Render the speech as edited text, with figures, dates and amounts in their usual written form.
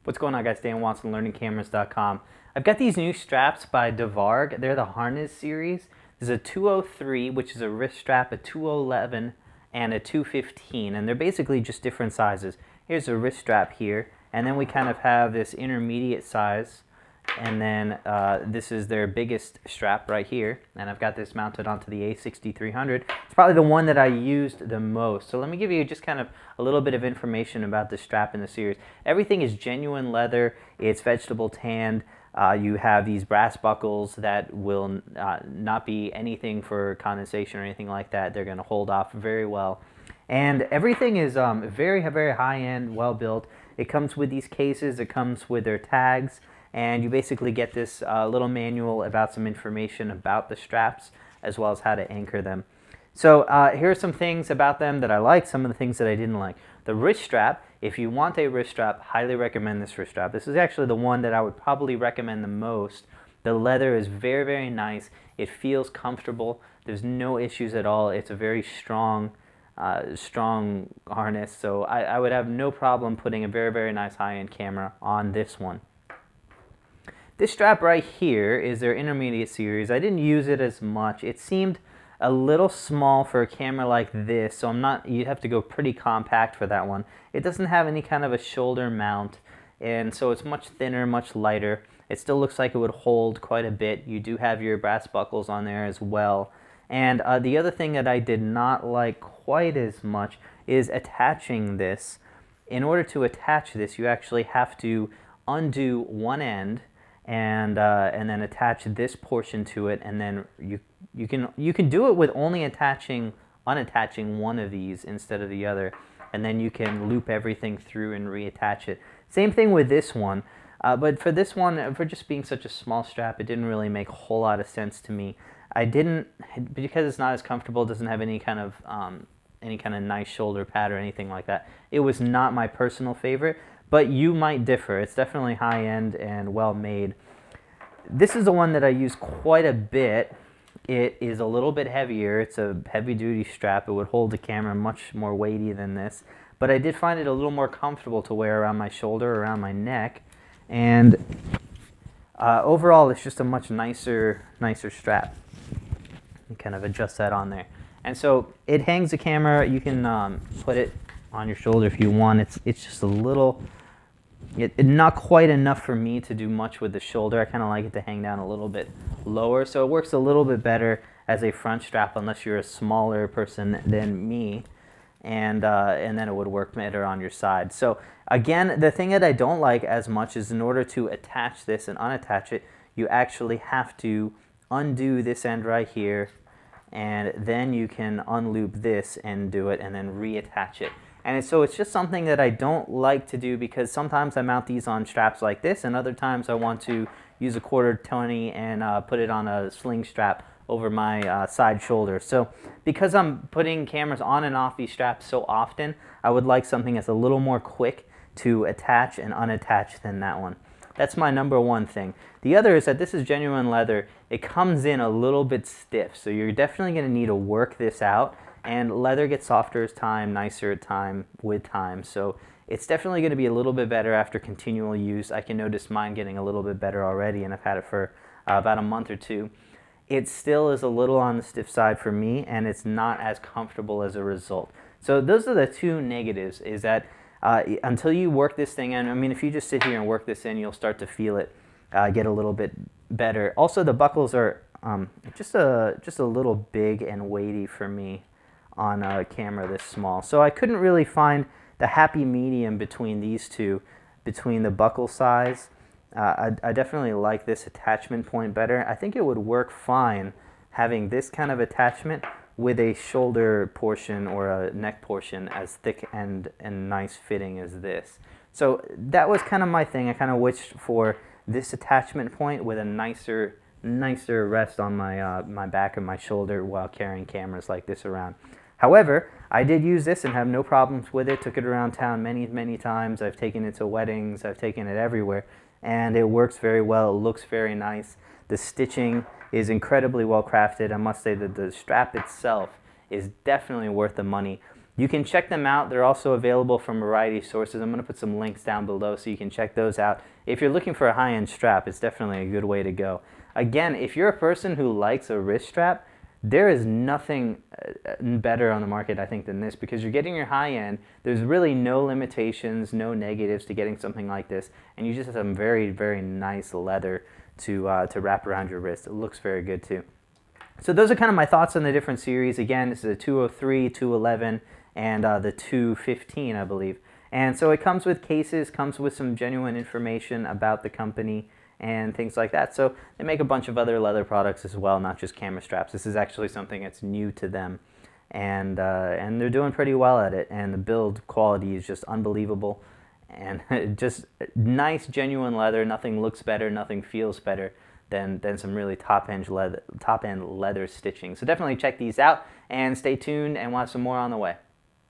What's going on, guys? Dan Watson, learningcameras.com. I've got these new straps by DaVarg. They're the Harnez series. There's a 203, which is a wrist strap, a 211, and a 215, and they're basically just different sizes. Here's a wrist strap here, and then we kind of have this intermediate size, and then this is their biggest strap right here, and I've got this mounted onto the A6300. It's probably the one that I used the most. So let me give you just kind of a little bit of information about the strap in the series. Everything is genuine leather. It's vegetable tanned. You have these brass buckles that will not be anything for condensation or anything like that. They're going to hold off very well. And everything is very, very high-end, well-built. It comes with these cases. It comes with their tags. And you basically get this little manual about some information about the straps as well as how to anchor them. So here are some things about them that I like, some of the things that I didn't like. The wrist strap, if you want a wrist strap, highly recommend this wrist strap. This is actually the one that I would probably recommend the most. The leather is very, very nice. It feels comfortable. There's no issues at all. It's a very strong harness, so I would have no problem putting a very, very nice high-end camera on this one. This strap right here is their intermediate series. I didn't use it as much. It seemed a little small for a camera like this, so you'd have to go pretty compact for that one. It doesn't have any kind of a shoulder mount, and so it's much thinner, much lighter. It still looks like it would hold quite a bit. You do have your brass buckles on there as well. And the other thing that I did not like quite as much is attaching this. In order to attach this, you actually have to undo one end and then attach this portion to it, and then you can do it with only unattaching one of these instead of the other, and then you can loop everything through and reattach it. Same thing with this one, but for this one, for just being such a small strap, it didn't really make a whole lot of sense to me. Because it's not as comfortable, it doesn't have any kind of nice shoulder pad or anything like that. It was not my personal favorite, but you might differ. It's definitely high-end and well-made. This is the one that I use quite a bit. It is a little bit heavier. It's a heavy-duty strap. It would hold the camera much more weighty than this, but I did find it a little more comfortable to wear around my shoulder, around my neck, and overall, it's just a much nicer strap. You kind of adjust that on there. And so it hangs the camera. You can put it on your shoulder if you want. It's just a little, not quite enough for me to do much with the shoulder. I kind of like it to hang down a little bit lower. So it works a little bit better as a front strap unless you're a smaller person than me. And then it would work better on your side. So again, the thing that I don't like as much is in order to attach this and unattach it, you actually have to undo this end right here, and then you can unloop this and do it and then reattach it. And so it's just something that I don't like to do, because sometimes I mount these on straps like this, and other times I want to use a 1/4 and put it on a sling strap over my side shoulder. So because I'm putting cameras on and off these straps so often, I would like something that's a little more quick to attach and unattach than that one. That's my number one thing. The other is that this is genuine leather. It comes in a little bit stiff, so you're definitely going to need to work this out. And leather gets softer as time, nicer with time. So it's definitely going to be a little bit better after continual use. I can notice mine getting a little bit better already, and I've had it for about a month or two. It still is a little on the stiff side for me, and it's not as comfortable as a result. So those are the two negatives, is that until you work this thing in, I mean, if you just sit here and work this in, you'll start to feel it get a little bit better. Also, the buckles are just a little big and weighty for me on a camera this small. So I couldn't really find the happy medium between these two, between the buckle size. I definitely like this attachment point better. I think it would work fine having this kind of attachment with a shoulder portion or a neck portion as thick and nice fitting as this. So that was kind of my thing. I kind of wished for this attachment point with a nicer rest on my my back and my shoulder while carrying cameras like this around. However, I did use this and have no problems with it. Took it around town many times. I've taken it to weddings. I've taken it everywhere, and it works very well. It looks very nice. The stitching is incredibly well crafted. I must say that the strap itself is definitely worth the money. You can check them out. They're also available from a variety of sources. I'm going to put some links down below so you can check those out. If you're looking for a high-end strap, it's definitely a good way to go. Again, if you're a person who likes a wrist strap, there is nothing better on the market, I think, than this, because you're getting your high-end. There's really no limitations, no negatives to getting something like this, and you just have some very, very nice leather to wrap around your wrist. It looks very good too. So those are kind of my thoughts on the different series. Again, this is a 203, 211, and the 215, I believe. And so it comes with cases, comes with some genuine information about the company and things like that. So they make a bunch of other leather products as well, not just camera straps. This is actually something that's new to them, and they're doing pretty well at it. And the build quality is just unbelievable, and just nice, genuine leather. Nothing looks better, nothing feels better than some really top-end leather stitching. So definitely check these out, and stay tuned, and we'll have some more on the way.